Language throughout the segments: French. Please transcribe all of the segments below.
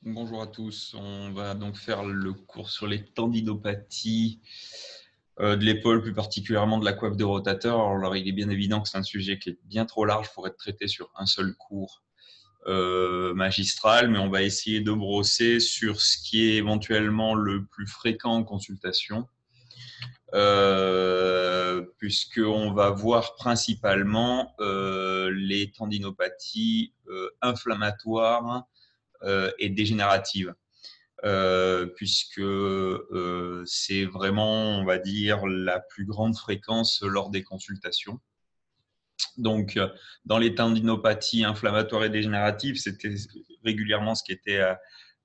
Bonjour à tous, on va donc faire le cours sur les tendinopathies de l'épaule, plus particulièrement de la coiffe de rotateur. Alors, il est bien évident que c'est un sujet qui est bien trop large pour être traité sur un seul cours magistral, mais on va essayer de brosser sur ce qui est éventuellement le plus fréquent en consultation, puisqu'on va voir principalement les tendinopathies inflammatoires et dégénératives. Puisque c'est vraiment, on va dire, la plus grande fréquence lors des consultations. Donc, dans les tendinopathies inflammatoires et dégénératives, c'était régulièrement ce qui était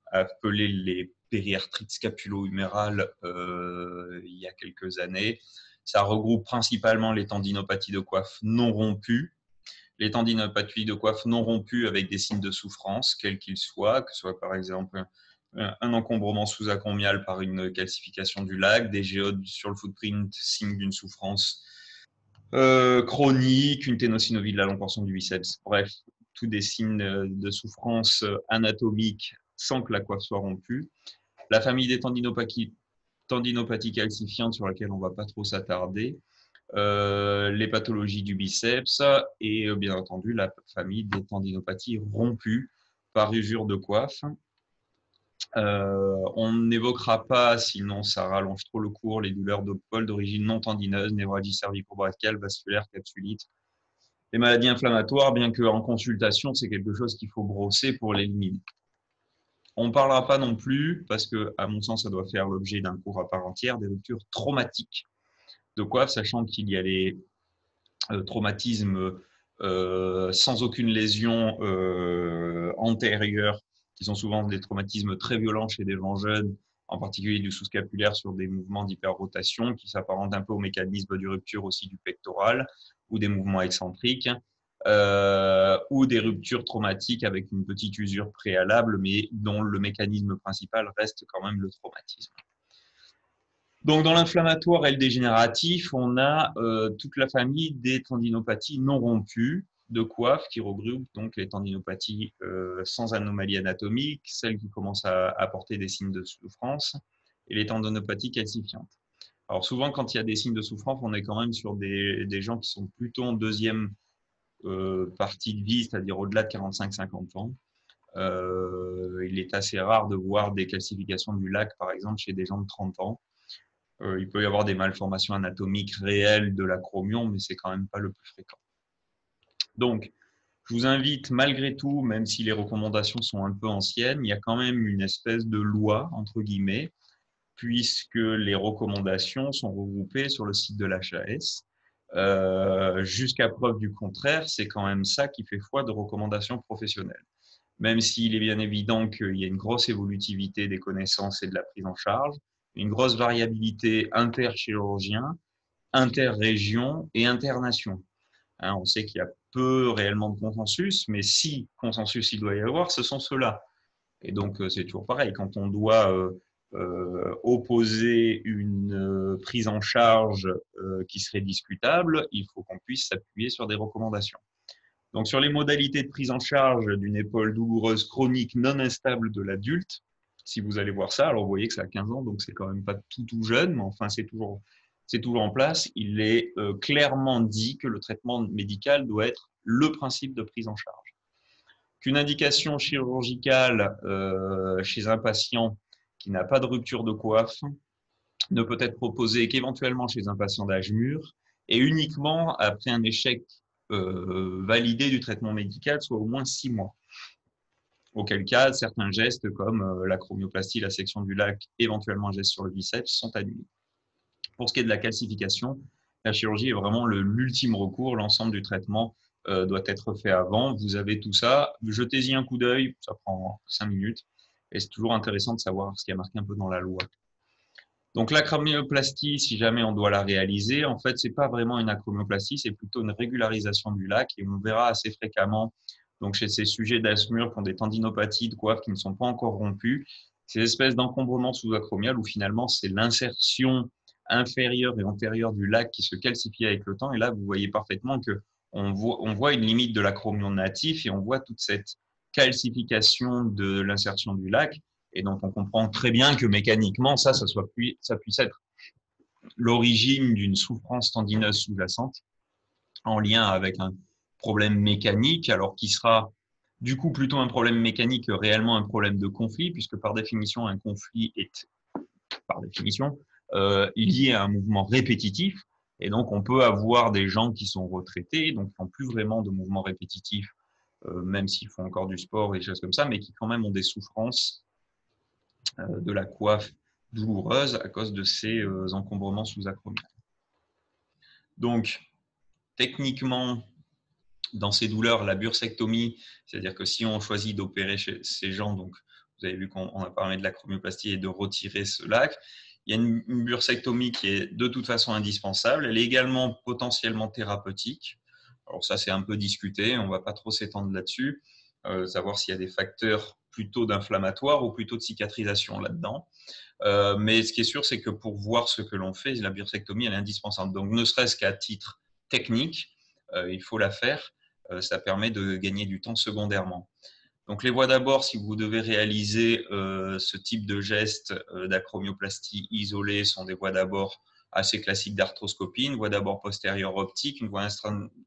appelé les périarthrites scapulo-humérales il y a quelques années. Ça regroupe principalement les tendinopathies de coiffe non rompues, les tendinopathies de coiffe non rompues avec des signes de souffrance, quels qu'ils soient, que ce soit par exemple un encombrement sous-acromial par une calcification du lac, des géodes sur le footprint, signe d'une souffrance chronique, une ténosynovie de la longue portion du biceps. Bref, tous des signes de souffrance anatomique sans que la coiffe soit rompue. La famille des tendinopathies calcifiantes sur laquelle on ne va pas trop s'attarder. Les pathologies du biceps et bien entendu la famille des tendinopathies rompues par usure de coiffe. On n'évoquera pas, sinon ça rallonge trop le cours, les douleurs de Paul d'origine non tendineuse, névralgie cervico-brachiale, vasculaire, capsulite. Les maladies inflammatoires, bien qu'en consultation, c'est quelque chose qu'il faut brosser pour l'éliminer. On ne parlera pas non plus, parce que, à mon sens, ça doit faire l'objet d'un cours à part entière, des ruptures traumatiques de coiffe, sachant qu'il y a les traumatismes sans aucune lésion antérieure, qui sont souvent des traumatismes très violents chez des gens jeunes, en particulier du sous-scapulaire sur des mouvements d'hyperrotation qui s'apparentent un peu au mécanisme de rupture aussi du pectoral ou des mouvements excentriques, ou des ruptures traumatiques avec une petite usure préalable, mais dont le mécanisme principal reste quand même le traumatisme. Donc, dans l'inflammatoire et le dégénératif, on a toute la famille des tendinopathies non rompues de coiffe qui regroupe donc les tendinopathies sans anomalie anatomique, celles qui commencent à apporter des signes de souffrance, et les tendinopathies calcifiantes. Alors souvent, quand il y a des signes de souffrance, on est quand même sur des gens qui sont plutôt en deuxième partie de vie, c'est-à-dire au-delà de 45-50 ans. Il est assez rare de voir des calcifications du lac, par exemple, chez des gens de 30 ans. Il peut y avoir des malformations anatomiques réelles de l'acromion, mais c'est quand même pas le plus fréquent. Donc, je vous invite malgré tout, même si les recommandations sont un peu anciennes, il y a quand même une espèce de loi, entre guillemets, puisque les recommandations sont regroupées sur le site de l'HAS. Jusqu'à preuve du contraire, c'est quand même ça qui fait foi de recommandations professionnelles. Même s'il est bien évident qu'il y a une grosse évolutivité des connaissances et de la prise en charge, une grosse variabilité interchirurgien, interrégion et internation. Hein, on sait qu'il y a peu réellement de consensus, mais si consensus il doit y avoir, ce sont ceux-là. Et donc, c'est toujours pareil, quand on doit opposer une prise en charge qui serait discutable, il faut qu'on puisse s'appuyer sur des recommandations. Donc, sur les modalités de prise en charge d'une épaule douloureuse chronique non instable de l'adulte, si vous allez voir ça, alors vous voyez que ça a 15 ans, donc c'est quand même pas tout jeune, mais enfin c'est toujours en place. Il est clairement dit que le traitement médical doit être le principe de prise en charge. Qu'une indication chirurgicale chez un patient qui n'a pas de rupture de coiffe ne peut être proposée qu'éventuellement chez un patient d'âge mûr et uniquement après un échec validé du traitement médical, soit au moins 6 mois. Auquel cas, certains gestes comme l'acromioplastie, la section du lac, éventuellement un geste sur le biceps, sont annulés. Pour ce qui est de la calcification, la chirurgie est vraiment l'ultime recours. L'ensemble du traitement doit être fait avant. Vous avez tout ça. Jetez-y un coup d'œil. Ça prend 5 minutes. Et c'est toujours intéressant de savoir ce qui est marqué un peu dans la loi. Donc l'acromioplastie, si jamais on doit la réaliser, en fait, c'est pas vraiment une acromioplastie, c'est plutôt une régularisation du lac. Et on verra assez fréquemment, donc chez ces sujets d'asthme qui ont des tendinopathies de coiffe qui ne sont pas encore rompues, ces espèces d'encombrement sous-acromial où finalement c'est l'insertion inférieure et antérieure du lac qui se calcifie avec le temps. Et là, vous voyez parfaitement que on voit une limite de l'acromion natif et on voit toute cette calcification de l'insertion du lac. Et donc, on comprend très bien que mécaniquement, ça puisse être l'origine d'une souffrance tendineuse sous-jacente en lien avec un problème mécanique, alors qui sera du coup plutôt un problème mécanique que réellement un problème de conflit, puisque par définition, un conflit est, par définition, lié à un mouvement répétitif. Et donc, on peut avoir des gens qui sont retraités, donc qui n'ont plus vraiment de mouvements répétitifs, même s'ils font encore du sport et des choses comme ça, mais qui quand même ont des souffrances de la coiffe douloureuse à cause de ces encombrements sous-acromiales. Donc, techniquement, dans ces douleurs, la bursectomie, c'est-à-dire que si on choisit d'opérer chez ces gens, donc vous avez vu qu'on a parlé de l'acromioplastie et de retirer ce lac, il y a une bursectomie qui est de toute façon indispensable. Elle est également potentiellement thérapeutique. Alors ça, c'est un peu discuté, on ne va pas trop s'étendre là-dessus, savoir s'il y a des facteurs plutôt d'inflammatoire ou plutôt de cicatrisation là-dedans. Mais ce qui est sûr, c'est que pour voir ce que l'on fait, la bursectomie, elle est indispensable. Donc, ne serait-ce qu'à titre technique, il faut la faire. Ça permet de gagner du temps secondairement. Donc, les voies d'abord, si vous devez réaliser ce type de geste d'acromioplastie isolée, sont des voies d'abord assez classiques d'arthroscopie, une voie d'abord postérieure optique, une voie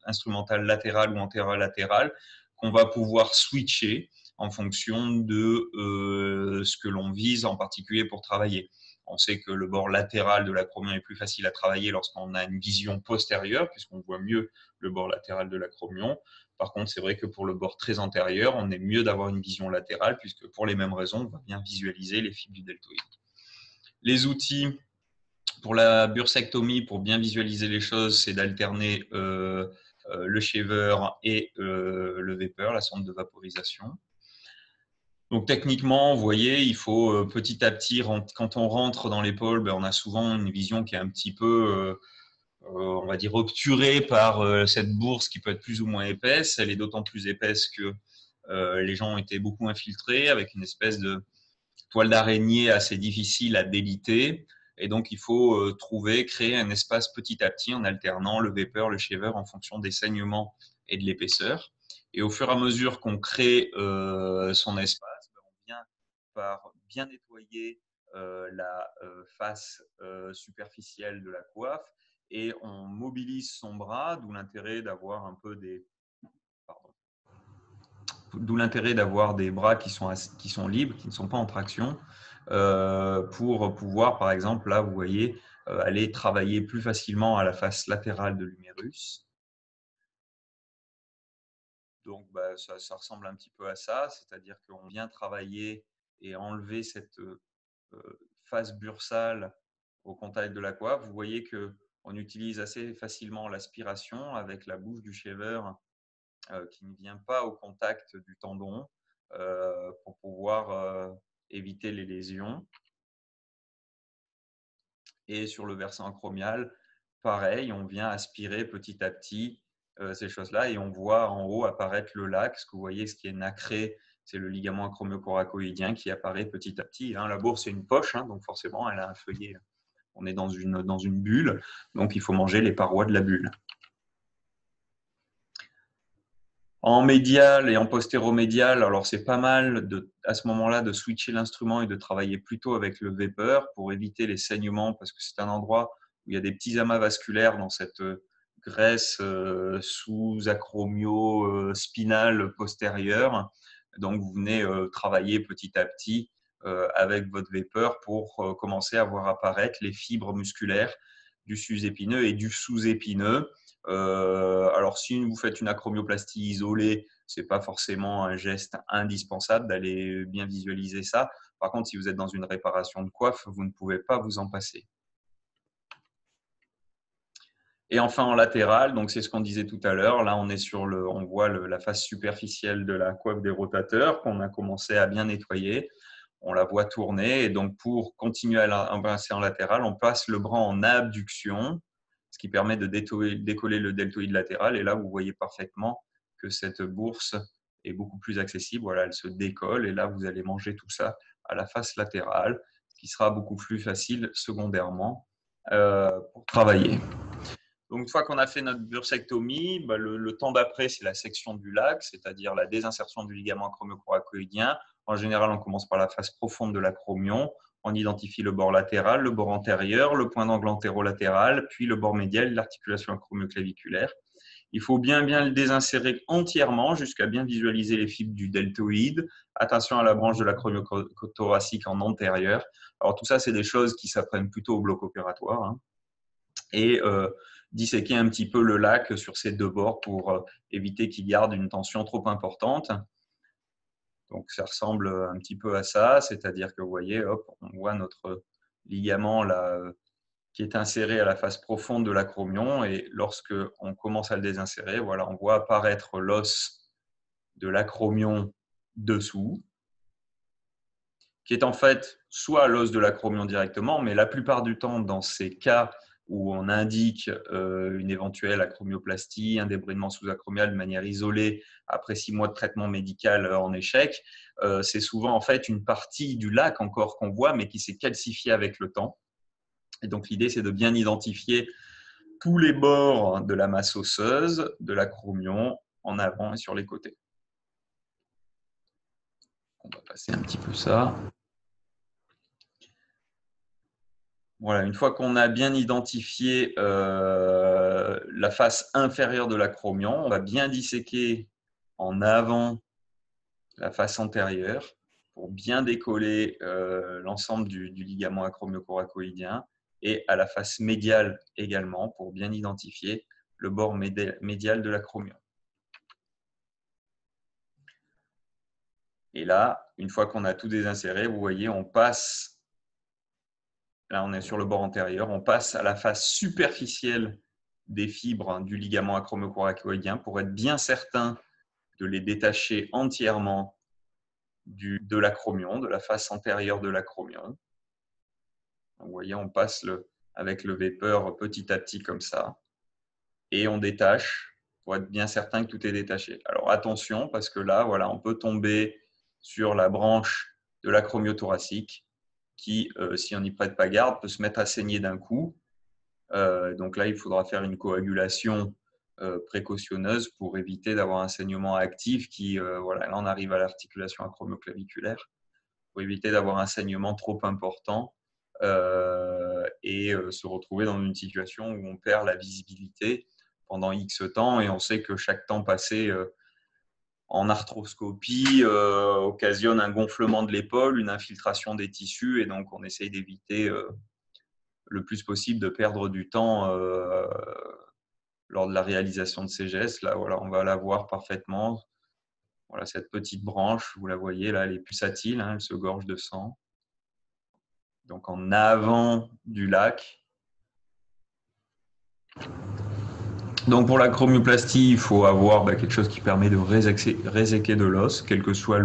instrumentale latérale ou antérolatérale, qu'on va pouvoir switcher en fonction de ce que l'on vise en particulier pour travailler. On sait que le bord latéral de l'acromion est plus facile à travailler lorsqu'on a une vision postérieure, puisqu'on voit mieux le bord latéral de l'acromion. Par contre, c'est vrai que pour le bord très antérieur, on est mieux d'avoir une vision latérale, puisque pour les mêmes raisons, on va bien visualiser les fibres du deltoïde. Les outils pour la bursectomie, pour bien visualiser les choses, c'est d'alterner le shaver et le vapeur, la sonde de vaporisation. Donc techniquement, vous voyez, il faut petit à petit, quand on rentre dans l'épaule, on a souvent une vision qui est un petit peu, on va dire, obturée par cette bourse qui peut être plus ou moins épaisse. Elle est d'autant plus épaisse que les gens ont été beaucoup infiltrés avec une espèce de toile d'araignée assez difficile à déliter. Et donc, il faut créer un espace petit à petit en alternant le vapeur, le shaver en fonction des saignements et de l'épaisseur. Et au fur et à mesure qu'on crée son espace, on vient par bien nettoyer la face superficielle de la coiffe et on mobilise son bras, d'où l'intérêt d'avoir un peu des… Pardon. D'où l'intérêt d'avoir des bras qui sont libres, qui ne sont pas en traction, pour pouvoir, par exemple, là, vous voyez, aller travailler plus facilement à la face latérale de l'humérus. Donc, ça ressemble un petit peu à ça, c'est-à-dire qu'on vient travailler et enlever cette face bursale au contact de la coiffe. Vous voyez qu'on utilise assez facilement l'aspiration avec la bouche du shaver qui ne vient pas au contact du tendon pour pouvoir éviter les lésions. Et sur le versant acromial, pareil, on vient aspirer petit à petit ces choses-là et on voit en haut apparaître le lac. Ce que vous voyez, ce qui est nacré, c'est le ligament acromiocoracoïdien qui apparaît petit à petit. La bourse, c'est une poche, donc forcément, elle a un feuillet. On est dans une bulle, donc il faut manger les parois de la bulle. En médial et en postéromédial, alors c'est pas mal à ce moment-là de switcher l'instrument et de travailler plutôt avec le vapeur pour éviter les saignements parce que c'est un endroit où il y a des petits amas vasculaires dans cette graisse sous-acromio-spinale postérieure. Donc vous venez travailler petit à petit avec votre vapeur pour commencer à voir apparaître les fibres musculaires du sus-épineux et du sous-épineux. Alors, si vous faites une acromioplastie isolée, ce n'est pas forcément un geste indispensable d'aller bien visualiser ça. Par contre, si vous êtes dans une réparation de coiffe, vous ne pouvez pas vous en passer. Et enfin, en latéral, donc c'est ce qu'on disait tout à l'heure. Là, on voit la face superficielle de la coiffe des rotateurs qu'on a commencé à bien nettoyer. On la voit tourner. Et donc, pour continuer à passer en latéral, on passe le bras en abduction, ce qui permet de décoller le deltoïde latéral. Et là, vous voyez parfaitement que cette bourse est beaucoup plus accessible. Voilà, elle se décolle. Et là, vous allez manger tout ça à la face latérale, ce qui sera beaucoup plus facile secondairement pour travailler. Donc, une fois qu'on a fait notre bursectomie, le temps d'après, c'est la section du lac, c'est-à-dire la désinsertion du ligament acromio-coracoïdien. En général, on commence par la face profonde de l'acromion. On identifie le bord latéral, le bord antérieur, le point d'angle antérolatéral, puis le bord médial de l'articulation acromioclaviculaire. Il faut bien le désinsérer entièrement jusqu'à bien visualiser les fibres du deltoïde. Attention à la branche de l'acromiothoracique en antérieur. Alors, tout ça, c'est des choses qui s'apprennent plutôt au bloc opératoire. Hein. Et disséquer un petit peu le lac sur ses deux bords pour éviter qu'il garde une tension trop importante. Donc, ça ressemble un petit peu à ça, c'est-à-dire que vous voyez, hop, on voit notre ligament là, qui est inséré à la face profonde de l'acromion, et lorsque on commence à le désinsérer, voilà, on voit apparaître l'os de l'acromion dessous, qui est en fait soit l'os de l'acromion directement, mais la plupart du temps, dans ces cas où on indique une éventuelle acromioplastie, un débridement sous-acromial de manière isolée après 6 mois de traitement médical en échec, c'est souvent en fait une partie du lac encore qu'on voit, mais qui s'est calcifiée avec le temps. Et donc l'idée, c'est de bien identifier tous les bords de la masse osseuse, de l'acromion, en avant et sur les côtés. On va passer un petit peu ça. Voilà, une fois qu'on a bien identifié la face inférieure de l'acromion, on va bien disséquer en avant la face antérieure pour bien décoller l'ensemble du ligament acromio-coracoïdien, et à la face médiale également pour bien identifier le bord médial de l'acromion. Et là, une fois qu'on a tout désinséré, vous voyez, on passe, là on est sur le bord antérieur, on passe à la face superficielle des fibres du ligament acromio-coracoïdien pour être bien certain de les détacher entièrement de l'acromion, de la face antérieure de l'acromion. Vous voyez, on passe avec le vapeur petit à petit comme ça, et on détache pour être bien certain que tout est détaché. Alors attention, parce que là, voilà, on peut tomber sur la branche de l'acromiothoracique qui, si on n'y prête pas garde, peut se mettre à saigner d'un coup. Donc là, il faudra faire une coagulation précautionneuse pour éviter d'avoir un saignement actif qui, voilà, là on arrive à l'articulation acromioclaviculaire, pour éviter d'avoir un saignement trop important et se retrouver dans une situation où on perd la visibilité pendant X temps, et on sait que chaque temps passé en arthroscopie occasionne un gonflement de l'épaule, une infiltration des tissus, et donc on essaye d'éviter le plus possible de perdre du temps lors de la réalisation de ces gestes. Là, voilà, on va la voir parfaitement. Voilà, cette petite branche, vous la voyez là, elle est pulsatile, hein, elle se gorge de sang. Donc en avant du lac. Donc pour la chromioplastie, il faut avoir quelque chose qui permet de réséquer de l'os, quel que soit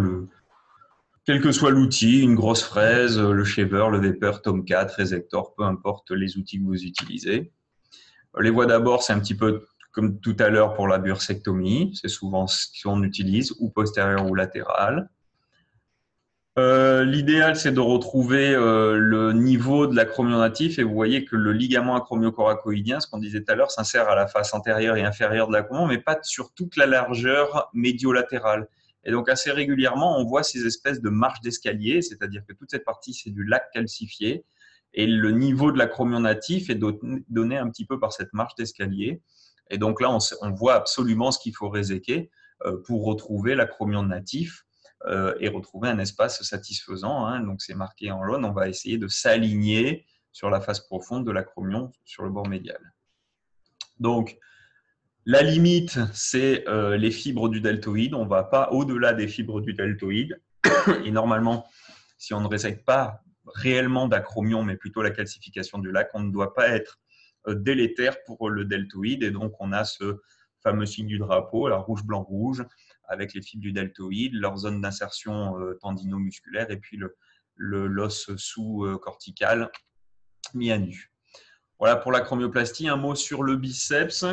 l'outil, une grosse fraise, le shaver, le vapor, Tomcat, Resector, peu importe les outils que vous utilisez. Les voies d'abord, c'est un petit peu comme tout à l'heure pour la bursectomie, c'est souvent ce qu'on utilise, ou postérieur ou latéral. L'idéal, c'est de retrouver le niveau de l'acromion natif, et vous voyez que le ligament acromio-coracoïdien, ce qu'on disait tout à l'heure, s'insère à la face antérieure et inférieure de l'acromion, mais pas sur toute la largeur médio-latérale. Et donc, assez régulièrement, on voit ces espèces de marches d'escalier, c'est-à-dire que toute cette partie, c'est du lac calcifié, et le niveau de l'acromion natif est donné un petit peu par cette marche d'escalier. Et donc là, on voit absolument ce qu'il faut réséquer pour retrouver l'acromion natif et retrouver un espace satisfaisant. Hein. Donc, c'est marqué en jaune. On va essayer de s'aligner sur la face profonde de l'acromion sur le bord médial. Donc, la limite, c'est les fibres du deltoïde. On ne va pas au-delà des fibres du deltoïde. Et normalement, si on ne résèque pas réellement d'acromion, mais plutôt la calcification du lac, on ne doit pas être délétère pour le deltoïde. Et donc, on a ce fameux signe du drapeau, la rouge-blanc-rouge, avec les fibres du deltoïde, leur zone d'insertion tendino-musculaire, et puis l'os sous-cortical mis à nu. Voilà pour l'acromioplastie. Un mot sur le biceps.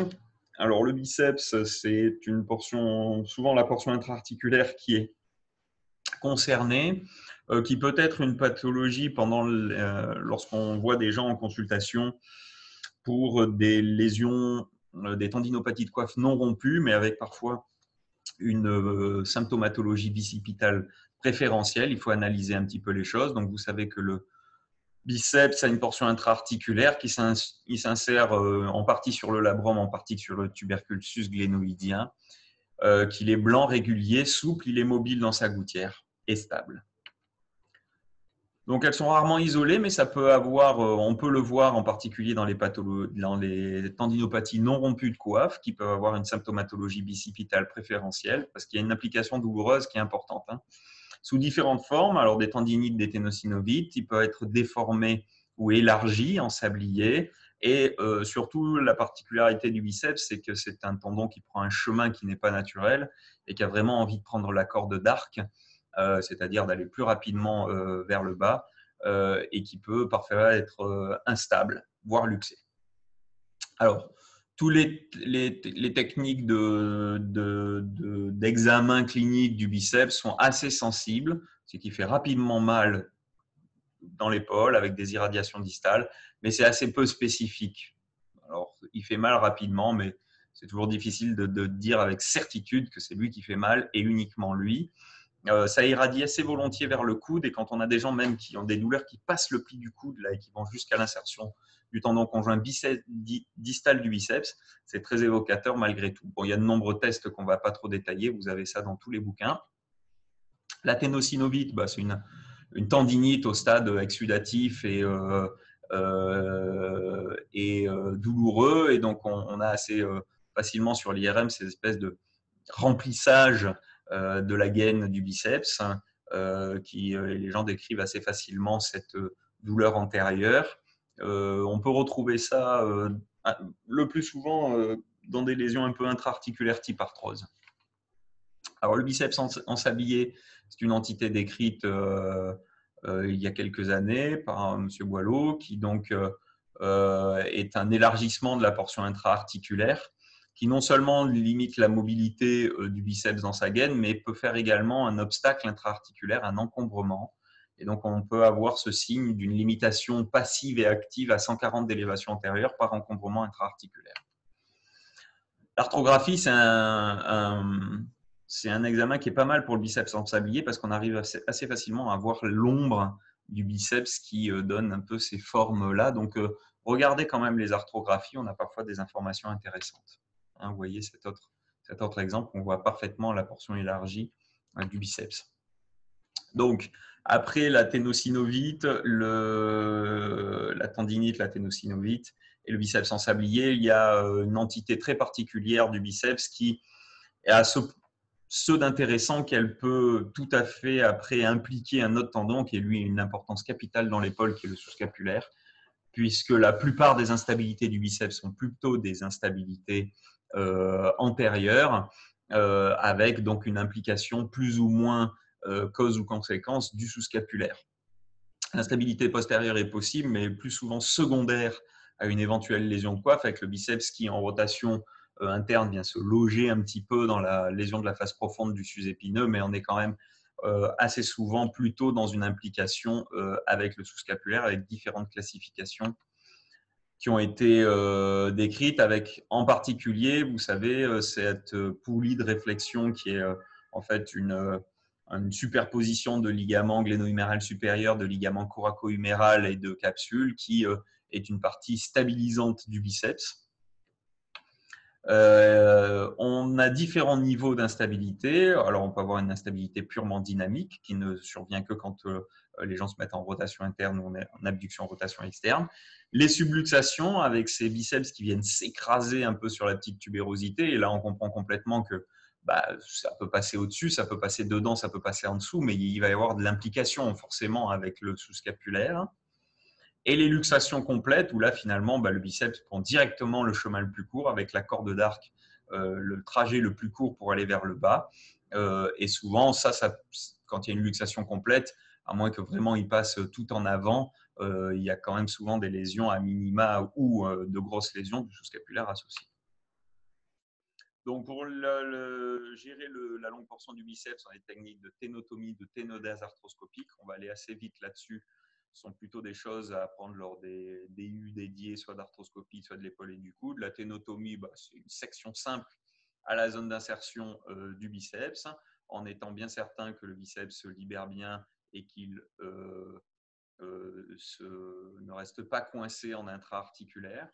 Alors, le biceps, c'est une portion, souvent la portion intra-articulaire qui est concernée, qui peut être une pathologie lorsqu'on voit des gens en consultation pour des lésions, des tendinopathies de coiffe non rompues, mais avec parfois une symptomatologie bicipitale préférentielle. Il faut analyser un petit peu les choses. Donc, vous savez que le biceps a une portion intra-articulaire qui s'insère en partie sur le labrum, en partie sur le tuberculus glénoïdien, qu'il est blanc, régulier, souple, il est mobile dans sa gouttière et stable. Donc elles sont rarement isolées, mais ça peut avoir, on peut le voir en particulier dans les tendinopathies non rompues de coiffe, qui peuvent avoir une symptomatologie bicipitale préférentielle, parce qu'il y a une application douloureuse qui est importante. Sous différentes formes, alors des tendinites, des ténosynovites, ils peuvent être déformés ou élargis en sablier. Et surtout, la particularité du biceps, c'est que c'est un tendon qui prend un chemin qui n'est pas naturel et qui a vraiment envie de prendre la corde d'arc, c'est-à-dire d'aller plus rapidement vers le bas, et qui peut parfois être instable, voire luxé. Alors, toutes les techniques d'examen clinique du biceps sont assez sensibles, ce qui fait rapidement mal dans l'épaule avec des irradiations distales, mais c'est assez peu spécifique. Alors, il fait mal rapidement, mais c'est toujours difficile de dire avec certitude que c'est lui qui fait mal et uniquement lui. Ça irradie assez volontiers vers le coude, et quand on a des gens même qui ont des douleurs qui passent le pli du coude là, et qui vont jusqu'à l'insertion du tendon conjoint distal du biceps, c'est très évocateur malgré tout. Bon, il y a de nombreux tests qu'on ne va pas trop détailler, vous avez ça dans tous les bouquins. La ténosynovite, c'est une tendinite au stade exsudatif et douloureux, et donc on a assez facilement sur l'IRM ces espèces de remplissage de la gaine du biceps, les gens décrivent assez facilement cette douleur antérieure. On peut retrouver ça le plus souvent dans des lésions un peu intra-articulaires type arthrose. Alors le biceps en sablier, c'est une entité décrite il y a quelques années par M. Boileau, qui donc est un élargissement de la portion intra-articulaire, qui non seulement limite la mobilité du biceps dans sa gaine, mais peut faire également un obstacle intra-articulaire, un encombrement. Et donc, on peut avoir ce signe d'une limitation passive et active à 140 d'élévation antérieure par encombrement intra-articulaire. L'arthrographie, c'est un examen qui est pas mal pour le biceps en sablier, parce qu'on arrive assez facilement à voir l'ombre du biceps qui donne un peu ces formes-là. Donc, regardez quand même les arthrographies, on a parfois des informations intéressantes. Vous voyez cet autre exemple, on voit parfaitement la portion élargie du biceps. Donc, après la ténosynovite, la tendinite, la ténosynovite et le biceps en sablier, il y a une entité très particulière du biceps qui a ce d'intéressant qu'elle peut tout à fait après impliquer un autre tendon qui est lui une importance capitale dans l'épaule, qui est le sous-scapulaire, puisque la plupart des instabilités du biceps sont plutôt des instabilités antérieures, avec donc une implication plus ou moins cause ou conséquence du sous-scapulaire. L'instabilité postérieure est possible, mais plus souvent secondaire à une éventuelle lésion de coiffe, avec le biceps qui, en rotation interne, vient se loger un petit peu dans la lésion de la face profonde du sus-épineux, mais on est quand même assez souvent plutôt dans une implication avec le sous-scapulaire, avec différentes classifications qui ont été décrites, avec en particulier, vous savez, cette poulie de réflexion qui est en fait une superposition de ligaments gléno-huméral supérieur, de ligaments coraco-huméral et de capsules, qui est une partie stabilisante du biceps. On a différents niveaux d'instabilité. Alors, on peut avoir une instabilité purement dynamique qui ne survient que quand les gens se mettent en rotation interne ou en abduction rotation externe. Les subluxations avec ces biceps qui viennent s'écraser un peu sur la petite tubérosité. Et là, on comprend complètement que ça peut passer au-dessus, ça peut passer dedans, ça peut passer en dessous, mais il va y avoir de l'implication forcément avec le sous-scapulaire. Et les luxations complètes, où là, finalement, le biceps prend directement le chemin le plus court avec la corde d'arc, le trajet le plus court pour aller vers le bas. Et souvent, quand il y a une luxation complète, à moins que vraiment il passe tout en avant, il y a quand même souvent des lésions à minima ou de grosses lésions du sous-scapulaire associées. Donc, pour gérer la longue portion du biceps, on a des techniques de ténotomie, de ténodèse arthroscopique. On va aller assez vite là-dessus Ce sont plutôt des choses à apprendre lors des DU dédiés, soit d'arthroscopie, soit de l'épaule et du coude. La ténotomie, c'est une section simple à la zone d'insertion du biceps, en étant bien certain que le biceps se libère bien et qu'il ne reste pas coincé en intra-articulaire,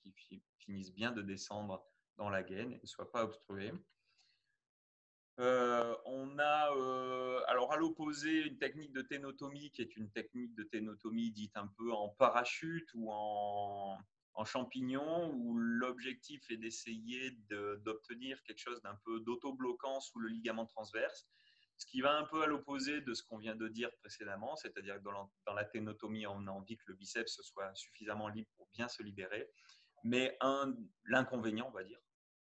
qui finisse bien de descendre dans la gaine et ne soit pas obstrué. On a alors à l'opposé une technique de ténotomie qui est une technique de ténotomie dite un peu en parachute ou en champignon, où l'objectif est d'essayer d'obtenir quelque chose d'un peu d'autobloquant sous le ligament transverse, ce qui va un peu à l'opposé de ce qu'on vient de dire précédemment, c'est-à-dire que dans la ténotomie, on a envie que le biceps soit suffisamment libre pour bien se libérer. Mais l'inconvénient, on va dire,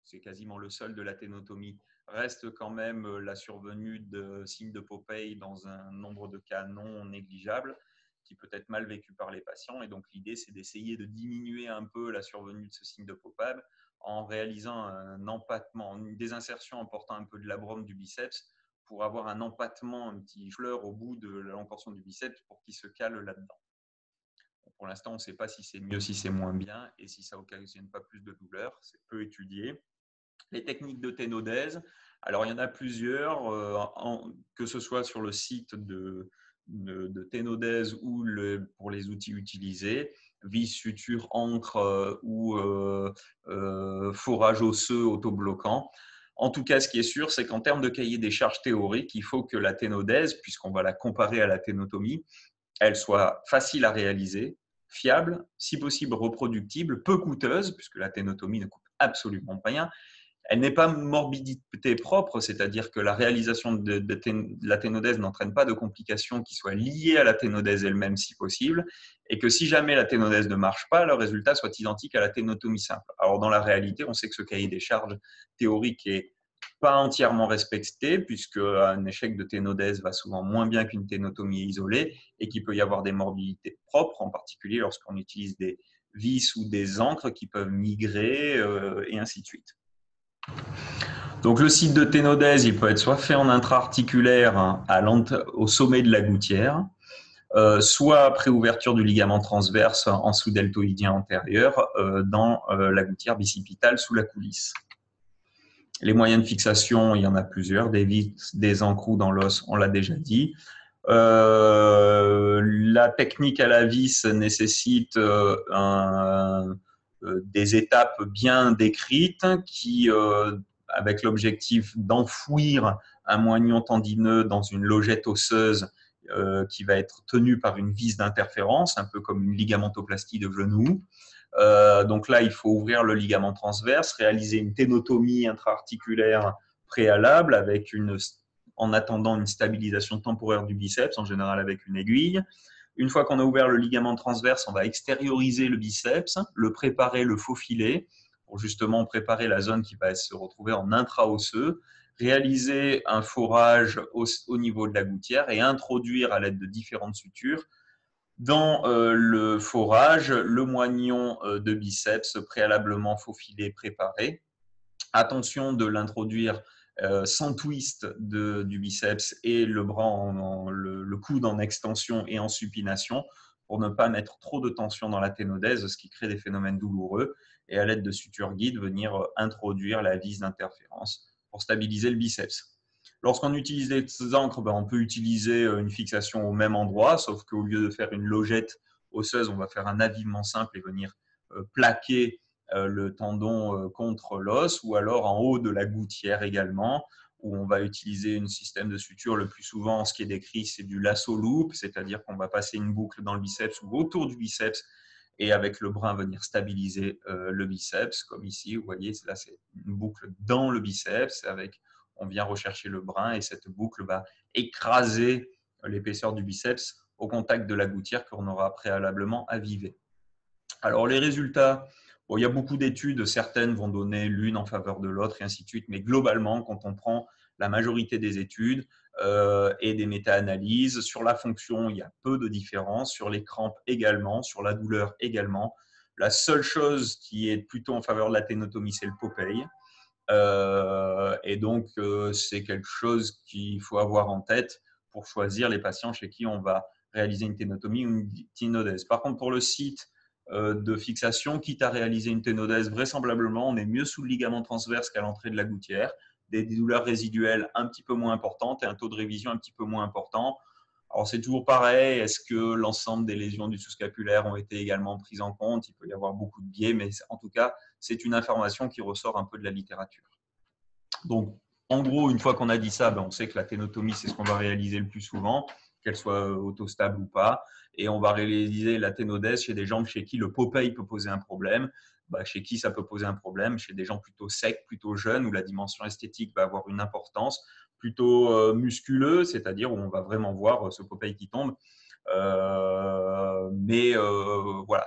c'est quasiment le seul de la ténotomie, reste quand même la survenue de signes de Popeye dans un nombre de cas non négligeable, qui peut être mal vécu par les patients. Et donc, l'idée, c'est d'essayer de diminuer un peu la survenue de ce signe de Popeye en réalisant un empattement, une désinsertion en portant un peu de labrum du biceps pour avoir un empattement, un petit fleur au bout de la longue portion du biceps pour qu'il se cale là-dedans. Pour l'instant, on ne sait pas si c'est mieux, si c'est moins bien et si ça n'occasionne pas plus de douleur. C'est peu étudié. Les techniques de ténodèse, alors il y en a plusieurs, que ce soit sur le site de ténodèse ou pour les outils utilisés, vis, suture, encre ou forage osseux autobloquant. En tout cas, ce qui est sûr, c'est qu'en termes de cahier des charges théoriques, il faut que la ténodèse, puisqu'on va la comparer à la ténotomie, elle soit facile à réaliser, fiable, si possible reproductible, peu coûteuse, puisque la ténotomie ne coûte absolument rien. Elle n'est pas morbidité propre, c'est-à-dire que la réalisation de la ténodèse n'entraîne pas de complications qui soient liées à la ténodèse elle-même si possible, et que si jamais la ténodèse ne marche pas, le résultat soit identique à la ténotomie simple. Alors dans la réalité, on sait que ce cahier des charges théorique est pas entièrement respecté, puisque un échec de ténodèse va souvent moins bien qu'une ténotomie isolée, et qu'il peut y avoir des morbidités propres, en particulier lorsqu'on utilise des vis ou des encres qui peuvent migrer, et ainsi de suite. Donc le site de ténodèse, il peut être soit fait en intra-articulaire au sommet de la gouttière, soit après ouverture du ligament transverse en sous-deltoïdien antérieur dans la gouttière bicipitale sous la coulisse. Les moyens de fixation, il y en a plusieurs, des vis, des encrous dans l'os, on l'a déjà dit. La technique à la vis nécessite des étapes bien décrites qui, avec l'objectif d'enfouir un moignon tendineux dans une logette osseuse qui va être tenue par une vis d'interférence, un peu comme une ligamentoplastie de genou. Donc là, il faut ouvrir le ligament transverse, réaliser une ténotomie intra-articulaire préalable en attendant une stabilisation temporaire du biceps, en général avec une aiguille. Une fois qu'on a ouvert le ligament transverse, on va extérioriser le biceps, le préparer, le faufiler, pour justement préparer la zone qui va se retrouver en intra-osseux, réaliser un forage au niveau de la gouttière et introduire à l'aide de différentes sutures dans le forage le moignon de biceps préalablement faufilé, préparé. Attention de l'introduire sans twist du biceps et le bras, le coude en extension et en supination pour ne pas mettre trop de tension dans la ténodèse, ce qui crée des phénomènes douloureux. Et à l'aide de sutures guides, venir introduire la vis d'interférence pour stabiliser le biceps. Lorsqu'on utilise des encres, on peut utiliser une fixation au même endroit, sauf qu'au lieu de faire une logette osseuse, on va faire un avivement simple et venir plaquer le tendon contre l'os, ou alors en haut de la gouttière également, où on va utiliser un système de suture. Le plus souvent, ce qui est décrit, c'est du lasso loop, c'est-à-dire qu'on va passer une boucle dans le biceps ou autour du biceps et avec le brin venir stabiliser le biceps, comme ici, vous voyez, là c'est une boucle dans le biceps, on vient rechercher le brin et cette boucle va écraser l'épaisseur du biceps au contact de la gouttière qu'on aura préalablement avivée. Alors les résultats, il y a beaucoup d'études, certaines vont donner l'une en faveur de l'autre et ainsi de suite, mais globalement, quand on prend la majorité des études et des méta-analyses, sur la fonction, il y a peu de différence, sur les crampes également, sur la douleur également. La seule chose qui est plutôt en faveur de la ténotomie, c'est le Popeye. Et donc, c'est quelque chose qu'il faut avoir en tête pour choisir les patients chez qui on va réaliser une ténotomie ou une tynodèse. Par contre, pour le site de fixation, quitte à réaliser une ténodèse, vraisemblablement, on est mieux sous le ligament transverse qu'à l'entrée de la gouttière, des douleurs résiduelles un petit peu moins importantes et un taux de révision un petit peu moins important. Alors, c'est toujours pareil. Est-ce que l'ensemble des lésions du sous-scapulaire ont été également prises en compte? Il peut y avoir beaucoup de biais, mais en tout cas, c'est une information qui ressort un peu de la littérature. Donc, en gros, une fois qu'on a dit ça, on sait que la ténotomie, c'est ce qu'on va réaliser le plus souvent, qu'elle soit autostable ou pas. Et on va réaliser la ténodèse chez des gens chez qui le Popeye peut poser un problème. Chez qui ça peut poser un problème? Chez des gens plutôt secs, plutôt jeunes, où la dimension esthétique va avoir une importance, plutôt musculeux, c'est-à-dire où on va vraiment voir ce Popeye qui tombe. Voilà,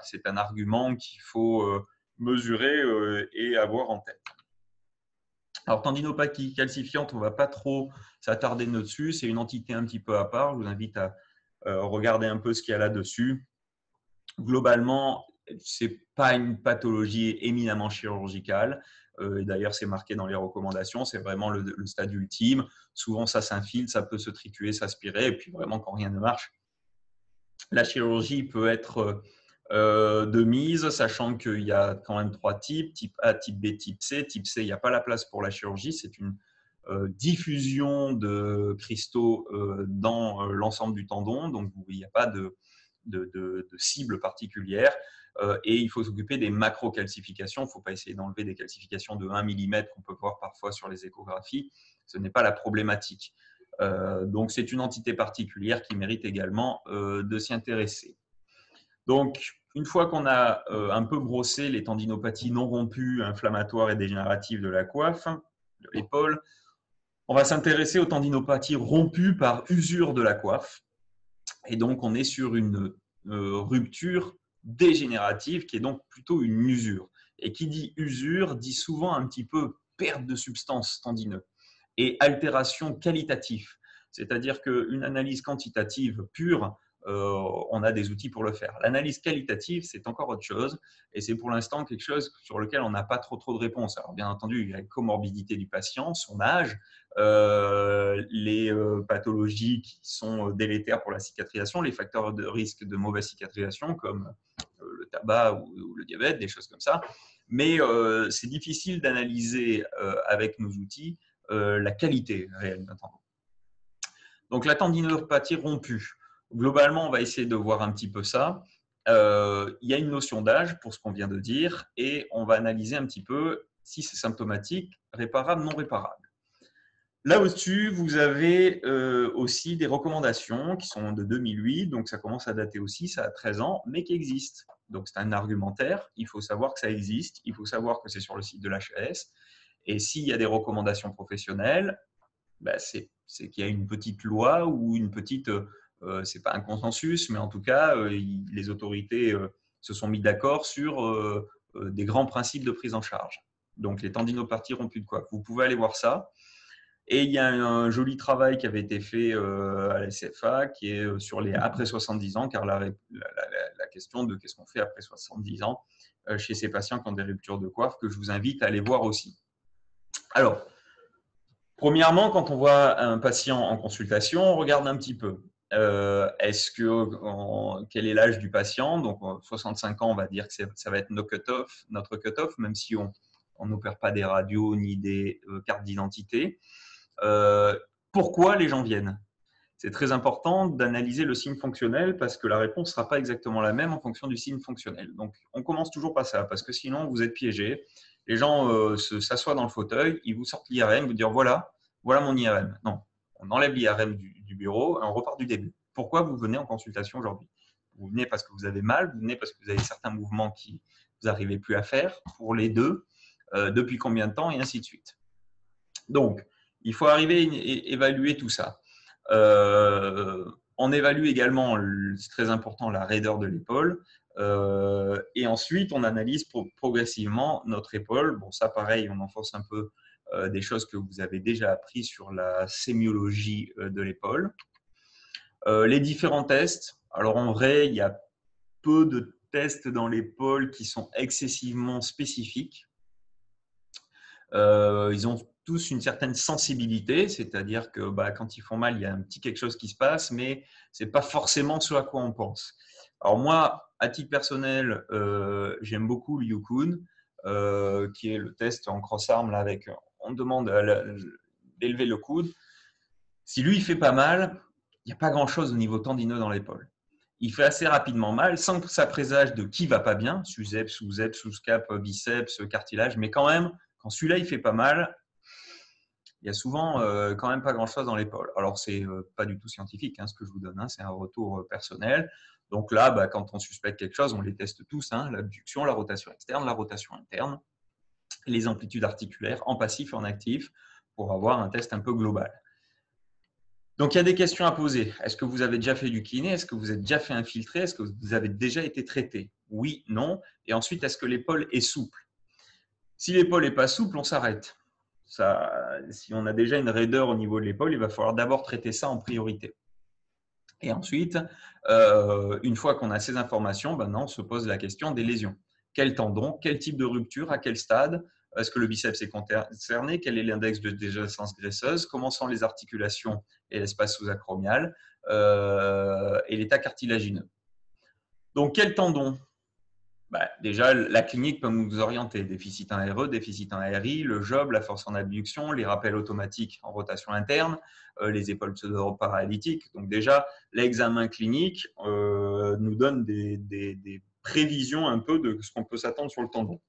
c'est un argument qu'il faut mesurer et avoir en tête. Alors, tendinopathie calcifiante, on ne va pas trop s'attarder dessus. C'est une entité un petit peu à part. Je vous invite à regarder un peu ce qu'il y a là-dessus. Globalement, ce n'est pas une pathologie éminemment chirurgicale. D'ailleurs, c'est marqué dans les recommandations. C'est vraiment le stade ultime. Souvent, ça s'infile, ça peut se trituer, s'aspirer. Et puis, vraiment, quand rien ne marche, la chirurgie peut être de mise, sachant qu'il y a quand même 3 types, type A, type B, type C. Type C, il n'y a pas la place pour la chirurgie, c'est une diffusion de cristaux dans l'ensemble du tendon, donc il n'y a pas de cible particulière. Et il faut s'occuper des macrocalcifications. Il ne faut pas essayer d'enlever des calcifications de 1 mm qu'on peut voir parfois sur les échographies. Ce n'est pas la problématique. Donc, c'est une entité particulière qui mérite également de s'y intéresser. Donc, une fois qu'on a un peu brossé les tendinopathies non rompues, inflammatoires et dégénératives de la coiffe, de l'épaule, on va s'intéresser aux tendinopathies rompues par usure de la coiffe. Et donc, on est sur une rupture dégénérative qui est donc plutôt une usure. Et qui dit usure dit souvent un petit peu perte de substance tendineuse et altération qualitative. C'est-à-dire qu'une analyse quantitative pure, on a des outils pour le faire. L'analyse qualitative, c'est encore autre chose, et c'est pour l'instant quelque chose sur lequel on n'a pas trop de réponses. Alors bien entendu, il y a la comorbidité du patient, son âge, les pathologies qui sont délétères pour la cicatrisation, les facteurs de risque de mauvaise cicatrisation comme le tabac ou le diabète, des choses comme ça. Mais c'est difficile d'analyser avec nos outils la qualité réelle d'un tendon. Donc, la tendinopathie rompue. Globalement, on va essayer de voir un petit peu ça. Il y a une notion d'âge pour ce qu'on vient de dire et on va analyser un petit peu si c'est symptomatique, réparable, non réparable. Là au-dessus, vous avez aussi des recommandations qui sont de 2008, donc ça commence à dater aussi, ça a 13 ans, mais qui existent. Donc c'est un argumentaire, il faut savoir que ça existe, il faut savoir que c'est sur le site de l'HAS. Et s'il y a des recommandations professionnelles, c'est qu'il y a une petite loi ou une petite, c'est pas un consensus, mais en tout cas, les autorités se sont mis d'accord sur des grands principes de prise en charge. Donc les tendinopathies rompues de coiffe. Vous pouvez aller voir ça. Et il y a un joli travail qui avait été fait à la SFA qui est sur les après 70 ans, car la question de qu'est-ce qu'on fait après 70 ans chez ces patients qui ont des ruptures de coiffe, que je vous invite à aller voir aussi. Alors, premièrement, quand on voit un patient en consultation, on regarde un petit peu. Quel est l'âge du patient? Donc, 65 ans, on va dire que ça va être notre cut-off, même si on n'opère pas des radios ni des cartes d'identité. Pourquoi les gens viennent? C'est très important d'analyser le signe fonctionnel parce que la réponse ne sera pas exactement la même en fonction du signe fonctionnel. Donc, on commence toujours par ça parce que sinon, vous êtes piégé. Les gens s'assoient dans le fauteuil, ils vous sortent l'IRM, vous disent voilà mon IRM. Non, on enlève l'IRM du bureau et on repart du début. Pourquoi vous venez en consultation aujourd'hui? Vous venez parce que vous avez mal, vous venez parce que vous avez certains mouvements qui vous n'arrivez plus à faire pour les deux, depuis combien de temps et ainsi de suite. Donc, il faut arriver à évaluer tout ça. On évalue également, c'est très important, la raideur de l'épaule. Et ensuite, on analyse progressivement notre épaule. Bon, ça, pareil, on enfonce un peu des choses que vous avez déjà appris sur la sémiologie de l'épaule. Les différents tests. Alors, en vrai, il y a peu de tests dans l'épaule qui sont excessivement spécifiques. Ils ont tous une certaine sensibilité, c'est-à-dire que quand ils font mal, il y a un petit quelque chose qui se passe, mais ce n'est pas forcément ce à quoi on pense. Alors moi, à titre personnel, j'aime beaucoup le Yukun, qui est le test en cross-arm, là, avec, on demande d'élever le coude. Si lui, il fait pas mal, il n'y a pas grand-chose au niveau tendineux dans l'épaule. Il fait assez rapidement mal, sans que ça présage de qui va pas bien, sous-zep, sous-zep, sous-scap, biceps, cartilage, mais quand même, quand celui-là, il fait pas mal, il y a souvent quand même pas grand-chose dans l'épaule. Alors, c'est pas du tout scientifique, ce que je vous donne, c'est un retour personnel. Donc là, quand on suspecte quelque chose, on les teste tous, l'abduction, la rotation externe, la rotation interne, les amplitudes articulaires en passif et en actif, pour avoir un test un peu global. Donc, il y a des questions à poser. Est-ce que vous avez déjà fait du kiné? Est-ce que vous êtes déjà fait infiltrer? Est-ce que vous avez déjà été traité? Oui, non. Et ensuite, est-ce que l'épaule est souple? Si l'épaule n'est pas souple, on s'arrête. Si on a déjà une raideur au niveau de l'épaule, il va falloir d'abord traiter ça en priorité. Et ensuite, une fois qu'on a ces informations, maintenant, on se pose la question des lésions. Quel tendon? Quel type de rupture? À quel stade? Est-ce que le biceps est concerné? Quel est l'index de déjacence graisseuse? Comment sont les articulations et l'espace sous-acromial et l'état cartilagineux? Donc, quel tendon? Déjà, la clinique peut nous orienter. Déficit en RE, déficit en RI, le job, la force en abduction, les rappels automatiques en rotation interne, les épaules pseudo-paralytiques. Donc déjà, l'examen clinique nous donne des prévisions un peu de ce qu'on peut s'attendre sur le tendon.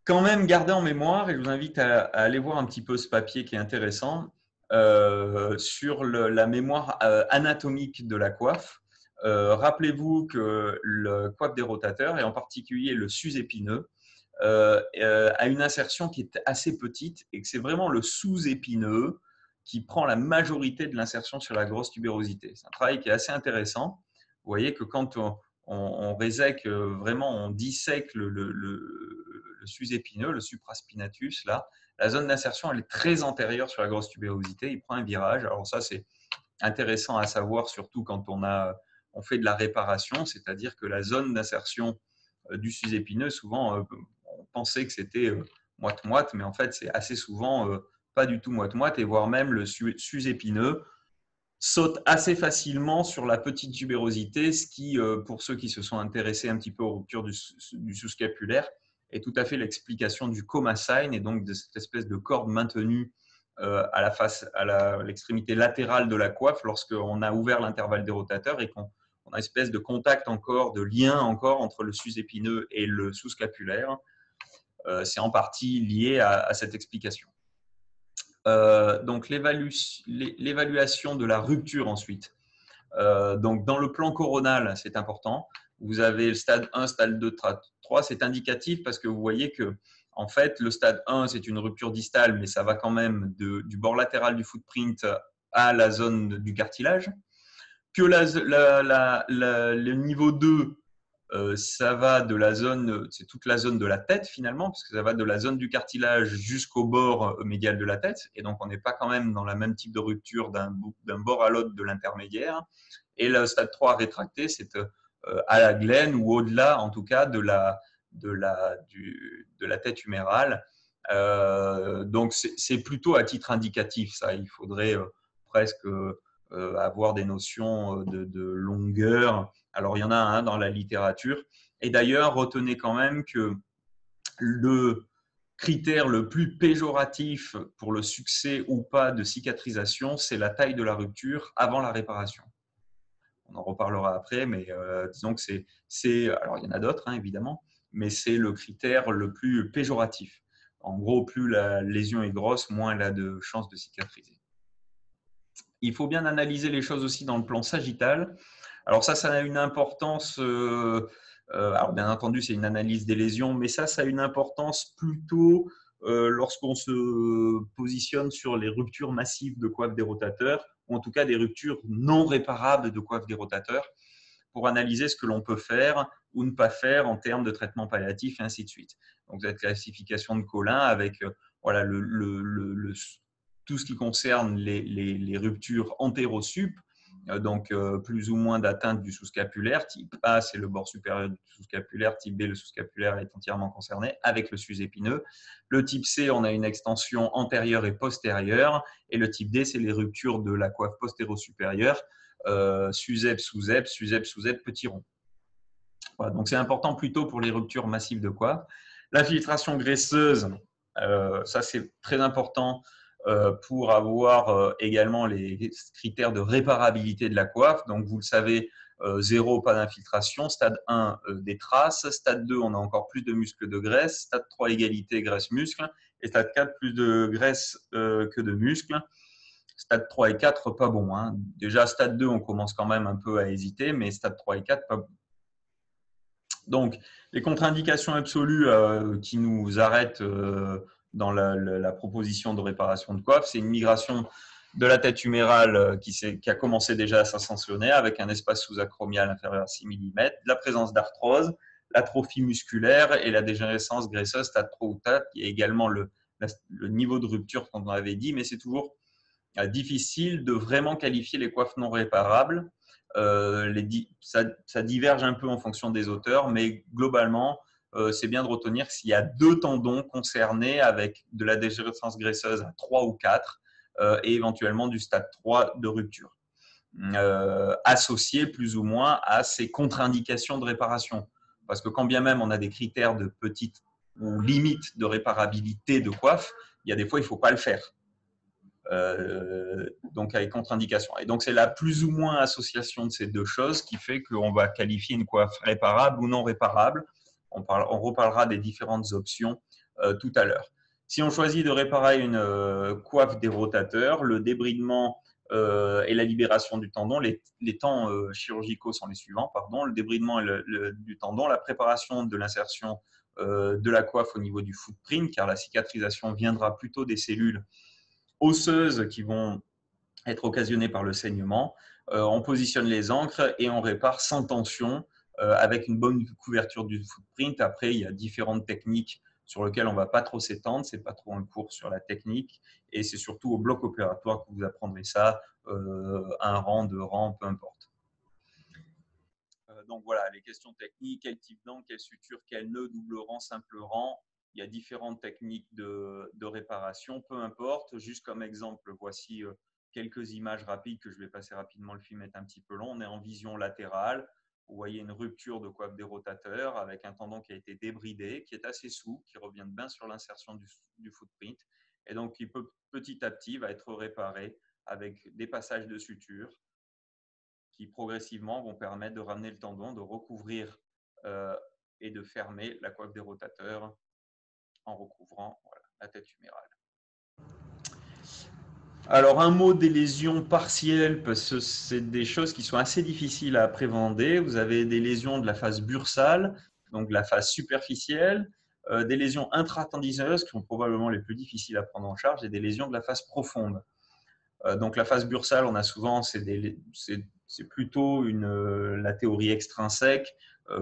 Quand même, gardez en mémoire, et je vous invite à aller voir un petit peu ce papier qui est intéressant, sur la mémoire anatomique de la coiffe. Rappelez-vous que le coiffe des rotateurs, et en particulier le sus-épineux, a une insertion qui est assez petite et que c'est vraiment le sous-épineux qui prend la majorité de l'insertion sur la grosse tubérosité. C'est un travail qui est assez intéressant. Vous voyez que quand on résèque, vraiment on dissèque le sus-épineux, le supraspinatus, là, la zone d'insertion elle est très antérieure sur la grosse tubérosité. Il prend un virage. Alors ça, c'est intéressant à savoir, surtout quand on fait de la réparation, c'est-à-dire que la zone d'insertion du sus-épineux, souvent, on pensait que c'était moite-moite, mais en fait, c'est assez souvent pas du tout moite-moite, et voire même le sus-épineux saute assez facilement sur la petite tubérosité, ce qui, pour ceux qui se sont intéressés un petit peu aux ruptures du sous-scapulaire, est tout à fait l'explication du coma sign, et donc de cette espèce de corde maintenue à l'extrémité latérale de la coiffe lorsqu'on a ouvert l'intervalle des rotateurs et qu'on a une espèce de contact encore, de lien encore entre le sus-épineux et le sous-scapulaire. C'est en partie lié à cette explication. Donc, l'évaluation de la rupture ensuite. Donc, dans le plan coronal, c'est important. Vous avez le stade 1, stade 2, stade 3. C'est indicatif parce que vous voyez que, en fait, le stade 1, c'est une rupture distale, mais ça va quand même du bord latéral du footprint à la zone du cartilage. Que le niveau 2, ça va de la zone, c'est toute la zone de la tête finalement, parce que ça va de la zone du cartilage jusqu'au bord médial de la tête, et donc on n'est pas quand même dans le même type de rupture d'un bord à l'autre de l'intermédiaire. Et le stade 3 rétracté, c'est à la glène ou au-delà, en tout cas, de la tête humérale. Donc c'est plutôt à titre indicatif, ça. Il faudrait presque avoir des notions de longueur. Alors, il y en a dans la littérature. Et d'ailleurs, retenez quand même que le critère le plus péjoratif pour le succès ou pas de cicatrisation, c'est la taille de la rupture avant la réparation. On en reparlera après, mais disons que alors il y en a d'autres, évidemment, mais c'est le critère le plus péjoratif. En gros, plus la lésion est grosse, moins elle a de chances de cicatriser. Il faut bien analyser les choses aussi dans le plan sagittal. Alors ça a une importance, alors bien entendu, c'est une analyse des lésions, mais ça a une importance plutôt lorsqu'on se positionne sur les ruptures massives de coiffe des rotateurs, ou en tout cas des ruptures non réparables de coiffe des rotateurs, pour analyser ce que l'on peut faire ou ne pas faire en termes de traitement palliatif, et ainsi de suite. Donc cette classification de Collin avec voilà, tout ce qui concerne les ruptures antéro-sup, donc plus ou moins d'atteinte du sous-scapulaire. Type A, c'est le bord supérieur du sous-scapulaire. Type B, le sous-scapulaire est entièrement concerné avec le sus-épineux. Le type C, on a une extension antérieure et postérieure. Et le type D, c'est les ruptures de la coiffe postéro-supérieure, sus-ep, sous-ep, sus-ep, sous-ep, petit rond. Voilà, donc c'est important plutôt pour les ruptures massives de coiffe. L'infiltration graisseuse, ça c'est très important pour avoir également les critères de réparabilité de la coiffe. Donc vous le savez, 0, pas d'infiltration. Stade 1, des traces. Stade 2, on a encore plus de muscles de graisse. Stade 3, égalité graisse-muscle. Et stade 4, plus de graisse que de muscles. Stade 3 et 4, pas bon. Hein. Déjà, stade 2, on commence quand même un peu à hésiter, mais stade 3 et 4, pas bon. Donc, les contre-indications absolues qui nous arrêtent dans la proposition de réparation de coiffe, c'est une migration de la tête humérale qui a commencé déjà à s'ascensionner avec un espace sous-acromial inférieur à 6 mm, la présence d'arthrose, l'atrophie musculaire et la dégénérescence graisseuse stade 3 ou 4, qui est également le niveau de rupture qu'on avait dit, mais c'est toujours difficile de vraiment qualifier les coiffes non réparables. Ça diverge un peu en fonction des auteurs, mais globalement, c'est bien de retenir s'il y a 2 tendons concernés avec de la dégénérescence graisseuse à 3 ou 4 et éventuellement du stade 3 de rupture, associé plus ou moins à ces contre-indications de réparation. Parce que quand bien même on a des critères de petite ou limite de réparabilité de coiffe, il y a des fois il ne faut pas le faire. Donc avec contre-indication. Et donc c'est la plus ou moins association de ces deux choses qui fait qu'on va qualifier une coiffe réparable ou non réparable. On reparlera des différentes options tout à l'heure. Si on choisit de réparer une coiffe des rotateurs, le débridement et la libération du tendon, les temps chirurgicaux sont les suivants, pardon, le débridement du tendon, la préparation de l'insertion de la coiffe au niveau du footprint, car la cicatrisation viendra plutôt des cellules osseuses qui vont être occasionnées par le saignement. On positionne les ancres et on répare sans tension avec une bonne couverture du footprint. Après, il y a différentes techniques sur lesquelles on ne va pas trop s'étendre. Ce n'est pas trop un cours sur la technique. Et c'est surtout au bloc opératoire que vous apprendrez ça, un rang, 2 rangs, peu importe. Donc voilà, les questions techniques, quel type d'angle, quelle suture, quel nœud, double rang, simple rang. Il y a différentes techniques de réparation, peu importe. Juste comme exemple, voici quelques images rapides que je vais passer rapidement. Le film est un petit peu long. On est en vision latérale. Vous voyez une rupture de coiffe des rotateurs avec un tendon qui a été débridé, qui est assez souple, qui revient bien sur l'insertion du footprint. Et donc, qui peut petit à petit va être réparé avec des passages de suture qui progressivement vont permettre de ramener le tendon, de recouvrir et de fermer la coiffe des rotateurs en recouvrant la tête humérale. Alors, un mot des lésions partielles, parce que c'est des choses qui sont assez difficiles à appréhender. Vous avez des lésions de la face bursale, donc de la face superficielle, des lésions intratendineuses qui sont probablement les plus difficiles à prendre en charge, et des lésions de la face profonde. Donc, la face bursale, on a souvent, c'est plutôt la théorie extrinsèque,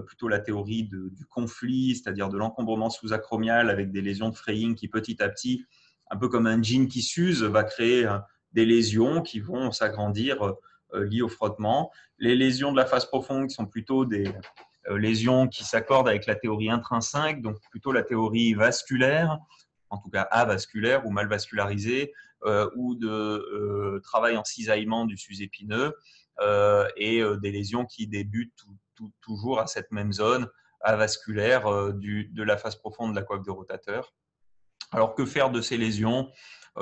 plutôt la théorie du conflit, c'est-à-dire de l'encombrement sous-acromial avec des lésions de fraying qui petit à petit, un peu comme un jean qui s'use, va créer des lésions qui vont s'agrandir liées au frottement. Les lésions de la face profonde qui sont plutôt des lésions qui s'accordent avec la théorie intrinsèque, donc plutôt la théorie vasculaire, en tout cas avasculaire ou mal vascularisée, ou de travail en cisaillement du sus-épineux et des lésions qui débutent toujours à cette même zone avasculaire de la face profonde de la coiffe de rotateur. Alors, que faire de ces lésions ?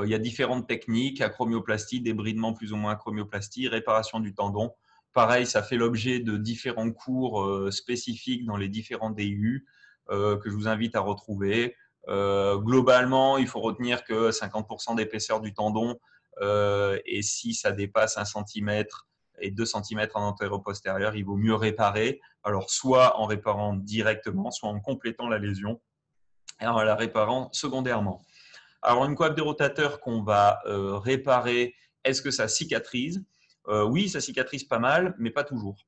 Il y a différentes techniques, acromioplastie, débridement plus ou moins acromioplastie, réparation du tendon. Pareil, ça fait l'objet de différents cours spécifiques dans les différents DU que je vous invite à retrouver. Globalement, il faut retenir que 50% d'épaisseur du tendon et si ça dépasse 1 cm et 2 cm en antéro-postérieur, il vaut mieux réparer. Alors, soit en réparant directement, soit en complétant la lésion et en la réparant secondairement. Alors, une coiffe de rotateur qu'on va réparer, est-ce que ça cicatrise ? Oui, ça cicatrise pas mal, mais pas toujours.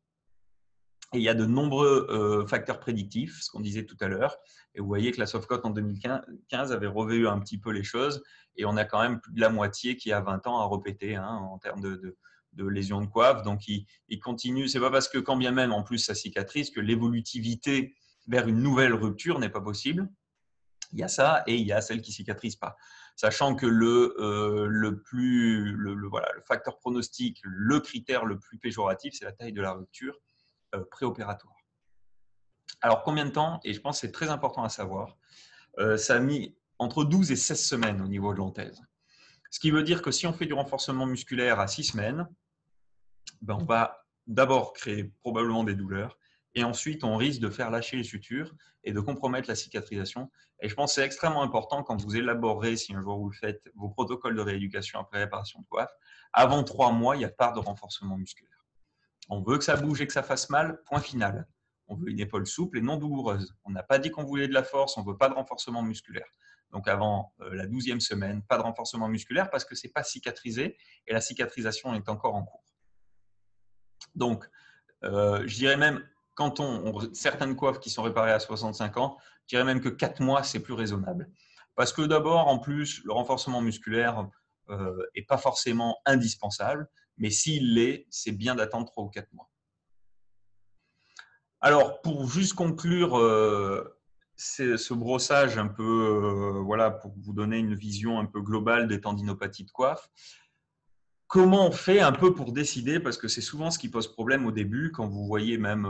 Et il y a de nombreux facteurs prédictifs, ce qu'on disait tout à l'heure. Et vous voyez que la Softcote en 2015 avait revu un petit peu les choses. et on a quand même plus de la moitié qui a 20 ans à répéter en termes de lésions de coiffe. Donc, il continue. Ce n'est pas parce que quand bien même, en plus, ça cicatrise, que l'évolutivité vers une nouvelle rupture n'est pas possible. Il y a ça et il y a celle qui ne cicatrise pas. Sachant que le facteur pronostic, le critère le plus péjoratif, c'est la taille de la rupture préopératoire. Alors, combien de temps? Et je pense que c'est très important à savoir. Ça a mis entre 12 et 16 semaines au niveau de l'anthèse. Ce qui veut dire que si on fait du renforcement musculaire à 6 semaines, ben on va d'abord créer probablement des douleurs et ensuite on risque de faire lâcher les sutures et de compromettre la cicatrisation. Et je pense que c'est extrêmement important quand vous élaborez, si un jour vous le faites, vos protocoles de rééducation après réparation de coiffe, avant 3 mois, il n'y a pas de renforcement musculaire. On veut que ça bouge et que ça fasse mal, point final. On veut une épaule souple et non douloureuse. On n'a pas dit qu'on voulait de la force, on ne veut pas de renforcement musculaire. Donc avant la 12e semaine, pas de renforcement musculaire parce que ce n'est pas cicatrisé et la cicatrisation est encore en cours. Donc, je dirais même, quand certaines coiffes qui sont réparées à 65 ans, je dirais même que 4 mois, c'est plus raisonnable. Parce que d'abord, en plus, le renforcement musculaire n'est pas forcément indispensable, mais s'il l'est, c'est bien d'attendre 3 ou 4 mois. Alors, pour juste conclure ce brossage un peu, voilà, pour vous donner une vision un peu globale des tendinopathies de coiffe, comment on fait un peu pour décider, parce que c'est souvent ce qui pose problème au début, quand vous voyez même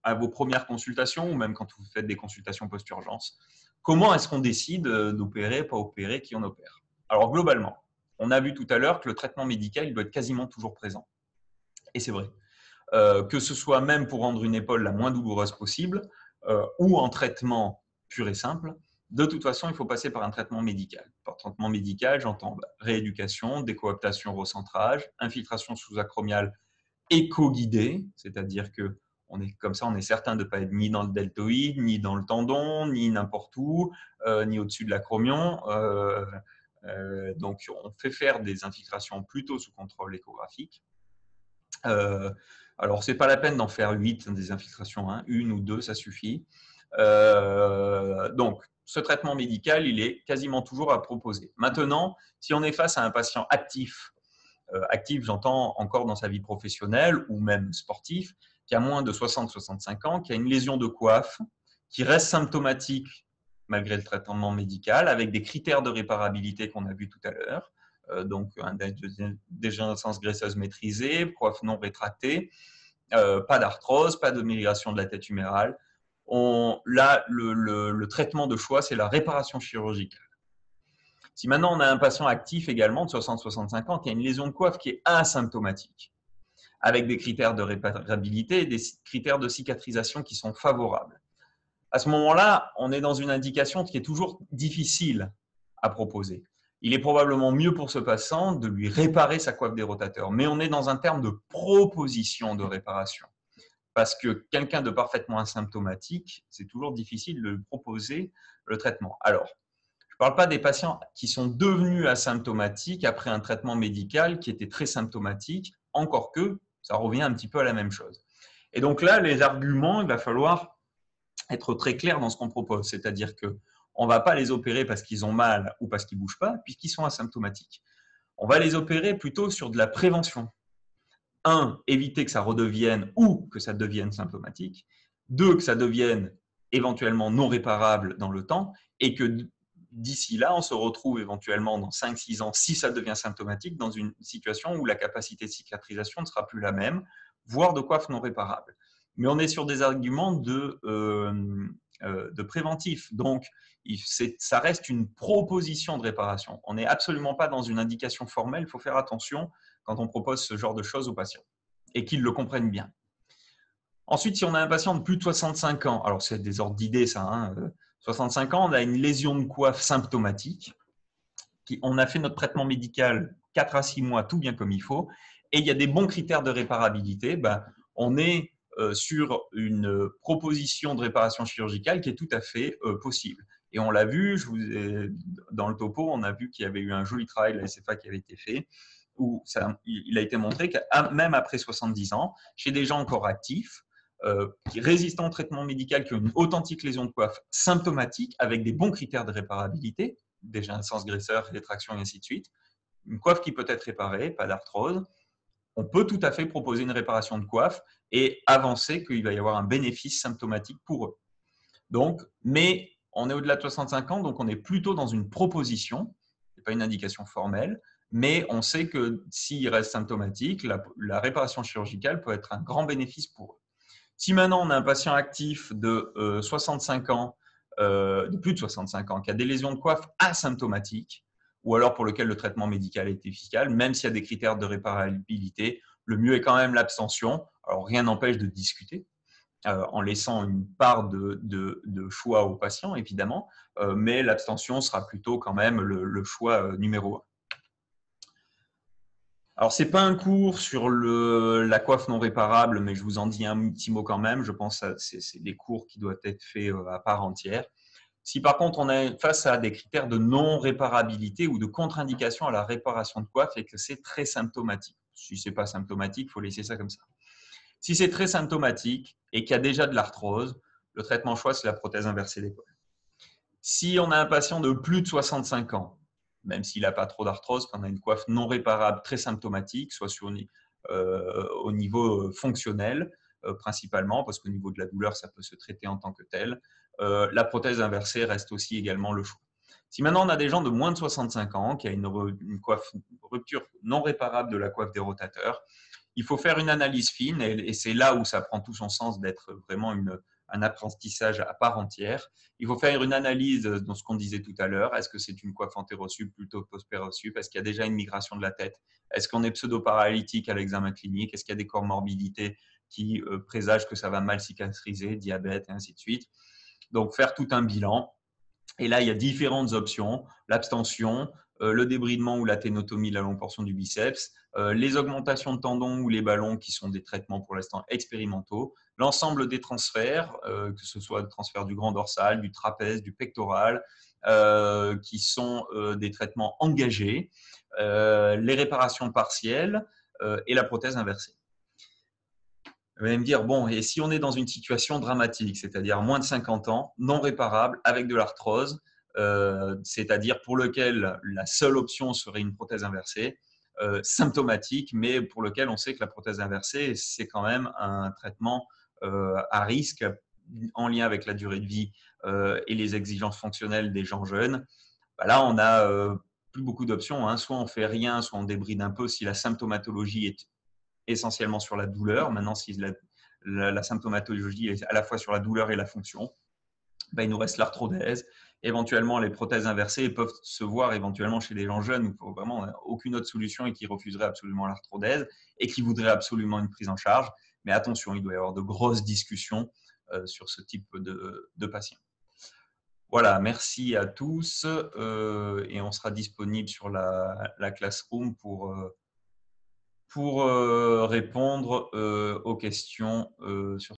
à vos premières consultations ou même quand vous faites des consultations post-urgence, comment est-ce qu'on décide d'opérer, pas opérer, qui on opère? Alors globalement, on a vu tout à l'heure que le traitement médical il doit être quasiment toujours présent. Et c'est vrai. Que ce soit même pour rendre une épaule la moins douloureuse possible ou en traitement pur et simple, de toute façon, il faut passer par un traitement médical. Par traitement médical, j'entends rééducation, décoaptation, recentrage, infiltration sous-acromiale éco-guidée, c'est-à-dire que on est certain de ne pas être ni dans le deltoïde, ni dans le tendon, ni n'importe où, ni au-dessus de l'acromion. Donc, on fait faire des infiltrations plutôt sous contrôle échographique. Alors, ce n'est pas la peine d'en faire 8 des infiltrations, une ou deux, ça suffit. Donc, ce traitement médical, il est quasiment toujours à proposer. Maintenant, si on est face à un patient actif, j'entends encore dans sa vie professionnelle ou même sportif, qui a moins de 60-65 ans, qui a une lésion de coiffe, qui reste symptomatique malgré le traitement médical, avec des critères de réparabilité qu'on a vus tout à l'heure, donc dégénérescence graisseuse maîtrisée, coiffe non rétractée, pas d'arthrose, pas de migration de la tête humérale. Là, le traitement de choix, c'est la réparation chirurgicale. Si maintenant on a un patient actif également de 60-65 ans qui a une lésion de coiffe qui est asymptomatique, avec des critères de réparabilité et des critères de cicatrisation qui sont favorables, à ce moment-là, on est dans une indication qui est toujours difficile à proposer. Il est probablement mieux pour ce patient de lui réparer sa coiffe des rotateurs, mais on est dans un terme de proposition de réparation. Parce que quelqu'un de parfaitement asymptomatique, c'est toujours difficile de lui proposer le traitement. Alors, je ne parle pas des patients qui sont devenus asymptomatiques après un traitement médical qui était très symptomatique, encore que ça revient un petit peu à la même chose. Et donc là, les arguments, il va falloir être très clair dans ce qu'on propose, c'est-à-dire qu'on ne va pas les opérer parce qu'ils ont mal ou parce qu'ils ne bougent pas, puisqu'ils sont asymptomatiques. On va les opérer plutôt sur de la prévention. 1, éviter que ça redevienne ou que ça devienne symptomatique. 2, que ça devienne éventuellement non réparable dans le temps et que d'ici là, on se retrouve éventuellement dans 5-6 ans, si ça devient symptomatique, dans une situation où la capacité de cicatrisation ne sera plus la même, voire de coiffe non réparable. Mais on est sur des arguments de préventif. Donc, ça reste une proposition de réparation. On n'est absolument pas dans une indication formelle. Il faut faire attention quand on propose ce genre de choses aux patients et qu'ils le comprennent bien. Ensuite, si on a un patient de plus de 65 ans, alors c'est des ordres d'idées ça, 65 ans, on a une lésion de coiffe symptomatique, on a fait notre traitement médical 4 à 6 mois, tout bien comme il faut, et il y a des bons critères de réparabilité, on est sur une proposition de réparation chirurgicale qui est tout à fait possible. Et on l'a vu, dans le topo, on a vu qu'il y avait eu un joli travail de la SFA qui avait été fait, où il a été montré que même après 70 ans, chez des gens encore actifs, résistants au traitement médical, qui ont une authentique lésion de coiffe symptomatique, avec des bons critères de réparabilité, dégénérescence graisseuse, rétraction et ainsi de suite. Une coiffe qui peut être réparée, pas d'arthrose. On peut tout à fait proposer une réparation de coiffe et avancer qu'il va y avoir un bénéfice symptomatique pour eux. Donc, mais on est au-delà de 65 ans, donc on est plutôt dans une proposition, ce n'est pas une indication formelle, mais on sait que s'ils restent symptomatiques, la réparation chirurgicale peut être un grand bénéfice pour eux. Si maintenant on a un patient actif de 65 ans, de plus de 65 ans, qui a des lésions de coiffe asymptomatiques, ou alors pour lequel le traitement médical est efficace, même s'il y a des critères de réparabilité, le mieux est quand même l'abstention. Alors rien n'empêche de discuter, en laissant une part de choix aux patients, évidemment, mais l'abstention sera plutôt quand même le choix numéro un. Alors, ce n'est pas un cours sur la coiffe non réparable, mais je vous en dis un petit mot quand même. Je pense que c'est des cours qui doivent être faits à part entière. Si par contre, on est face à des critères de non-réparabilité ou de contre-indication à la réparation de coiffe et que c'est très symptomatique. Si ce n'est pas symptomatique, il faut laisser ça comme ça. Si c'est très symptomatique et qu'il y a déjà de l'arthrose, le traitement choix, c'est la prothèse inversée d'épaule. Si on a un patient de plus de 65 ans, même s'il n'a pas trop d'arthrose, qu'on a une coiffe non réparable très symptomatique, soit au niveau fonctionnel principalement, parce qu'au niveau de la douleur, ça peut se traiter en tant que tel, la prothèse inversée reste aussi également le choix. Si maintenant on a des gens de moins de 65 ans qui a une rupture non réparable de la coiffe des rotateurs, il faut faire une analyse fine et c'est là où ça prend tout son sens d'être vraiment un apprentissage à part entière. Il faut faire une analyse dans ce qu'on disait tout à l'heure. Est-ce que c'est une coiffe antérosup plutôt post-pérosup? Est-ce qu'il y a déjà une migration de la tête? Est-ce qu'on est pseudo-paralytique à l'examen clinique? Est-ce qu'il y a des comorbidités qui présagent que ça va mal cicatriser, diabète et ainsi de suite? Donc, faire tout un bilan. Et là, il y a différentes options. L'abstention, le débridement ou la ténotomie, la longue portion du biceps, les augmentations de tendons ou les ballons qui sont des traitements pour l'instant expérimentaux, l'ensemble des transferts, que ce soit le transfert du grand dorsal, du trapèze, du pectoral, qui sont des traitements engagés, les réparations partielles et la prothèse inversée. Vous allez me dire, bon, et si on est dans une situation dramatique, c'est-à-dire moins de 50 ans, non réparable, avec de l'arthrose, c'est-à-dire pour lequel la seule option serait une prothèse inversée, symptomatique, mais pour lequel on sait que la prothèse inversée, c'est quand même un traitement à risque en lien avec la durée de vie et les exigences fonctionnelles des gens jeunes. Bah là, on a plus beaucoup d'options, hein. Soit on fait rien, soit on débride un peu si la symptomatologie est essentiellement sur la douleur. Maintenant, si la symptomatologie est à la fois sur la douleur et la fonction, ben, il nous reste l'arthrodèse. Éventuellement, les prothèses inversées peuvent se voir éventuellement chez des gens jeunes où vraiment aucune autre solution et qui refuseraient absolument l'arthrodèse et qui voudraient absolument une prise en charge. Mais attention, il doit y avoir de grosses discussions sur ce type de patients. Voilà, merci à tous et on sera disponible sur la Classroom pour répondre aux questions sur